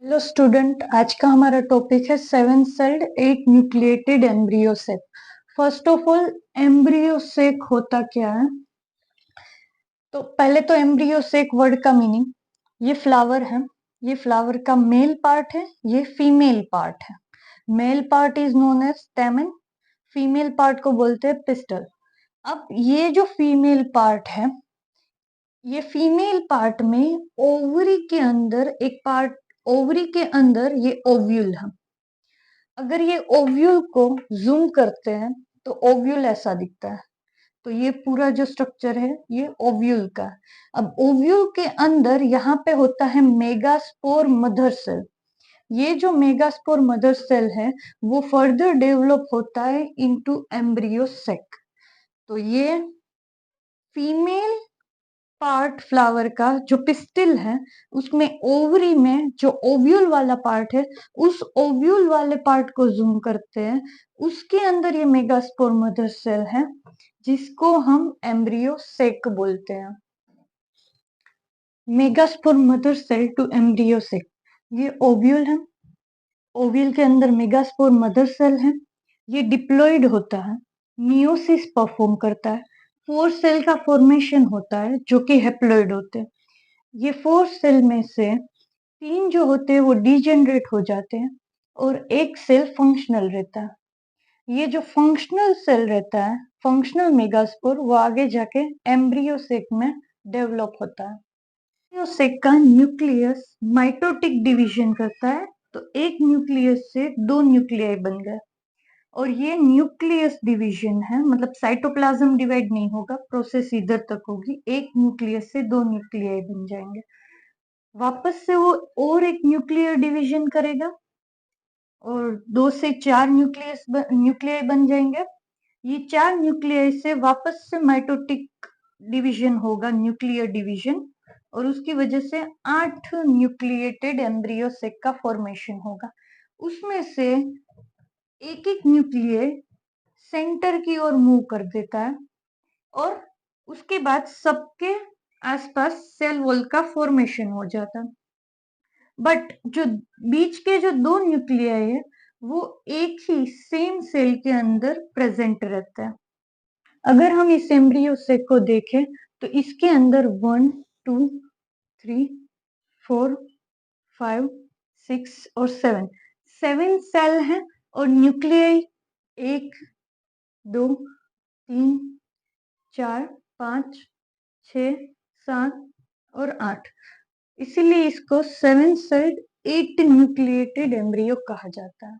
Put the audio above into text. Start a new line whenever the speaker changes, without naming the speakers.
Hello student, आज का हमारा टॉपिक है seven celled eight nucleated embryo sac. First of all, embryo sac होता क्या है? तो पहले तो एम्ब्रियो सेक वर्ड का मीनिंग, ये फ्लावर है, ये फ्लावर का मेल पार्ट है, ये फीमेल पार्ट है। Male part is known as stamen, female part को बोलते हैं पिस्टल। अब ये जो फीमेल पार्ट है, ये फीमेल पार्ट में ओवरी के अंदर एक पार्ट, ओवरी के अंदर ये ओव्यूल है। अगर ये ओव्यूल को जूम करते हैं तो ओव्यूल ऐसा दिखता है। तो ये पूरा जो स्ट्रक्चर है ये ओव्यूल का है। अब ओव्यूल के अंदर यहाँ पे होता है मेगास्पोर मदर सेल। ये जो मेगास्पोर मदर सेल है वो फर्दर डेवलप होता है इनटू एम्ब्रियो सेक। तो ये फीमेल पार्ट फ्लावर का जो पिस्टिल है, उसमें ओवरी में जो ओव्यूल वाला पार्ट है, उस ओव्यूल वाले पार्ट को जूम करते हैं, उसके अंदर ये मेगास्पोर मदर सेल है जिसको हम एम्ब्रियो सेक बोलते हैं। Megaspore mother cell to embryo sac, ये ओव्यूल है, ओव्यूल के अंदर मेगास्पोर मदर सेल है, ये डिप्लॉइड होता है, मियोसिस परफॉर्म करता है, 4 सेल का फॉर्मेशन होता है जो कि हेप्लॉइड होते हैं। ये 4 सेल में से 3 जो होते हैं वो डीजेनरेट हो जाते हैं और एक सेल फंक्शनल रहता है। ये जो फंक्शनल सेल रहता है, फंक्शनल मेगास्पोर, वो आगे जाके एम्ब्रियोसेक में डेवलप होता है। एम्ब्रियोसेक का न्यूक्लियस माइटोटिक डिवीजन करता है, तो एक न्यूक्लियस से 2 न्यूक्लियाई बन गए। और ये न्यूक्लियस डिवीजन है, मतलब साइटोप्लाज्म डिवाइड नहीं होगा, प्रोसेस इधर तक होगी, एक न्यूक्लियस से 2 न्यूक्लियाई बन जाएंगे। वापस से वो और एक न्यूक्लियर डिवीजन करेगा और 2 से 4 न्यूक्लियाई बन जाएंगे। ये 4 न्यूक्लियाई से वापस से माइटोटिक डिवीजन होगा, न्यूक्लियर डिवीजन, और उसकी वजह से 8 न्यूक्लिएटेड एम्ब्रियो सेक का फॉर्मेशन होगा। उसमें से एक एक न्यूक्लियर सेंटर की ओर मूव कर देता है और उसके बाद सबके आसपास सेल वॉल का फॉर्मेशन हो जाता है। बट जो बीच के जो 2 न्यूक्लियाई है वो एक ही सेम सेल के अंदर प्रेजेंट रहता है। अगर हम इस एम्ब्रियो सेक को देखें तो इसके अंदर 1, 2, 3, 4, 5, 6 और 7 सेल हैं और न्यूक्लियाई 1, 2, 3, 4, 5, 6, 7 और 8। इसीलिए इसको 7 सेल्ड 8 न्यूक्लिएटेड एम्ब्रियो कहा जाता है।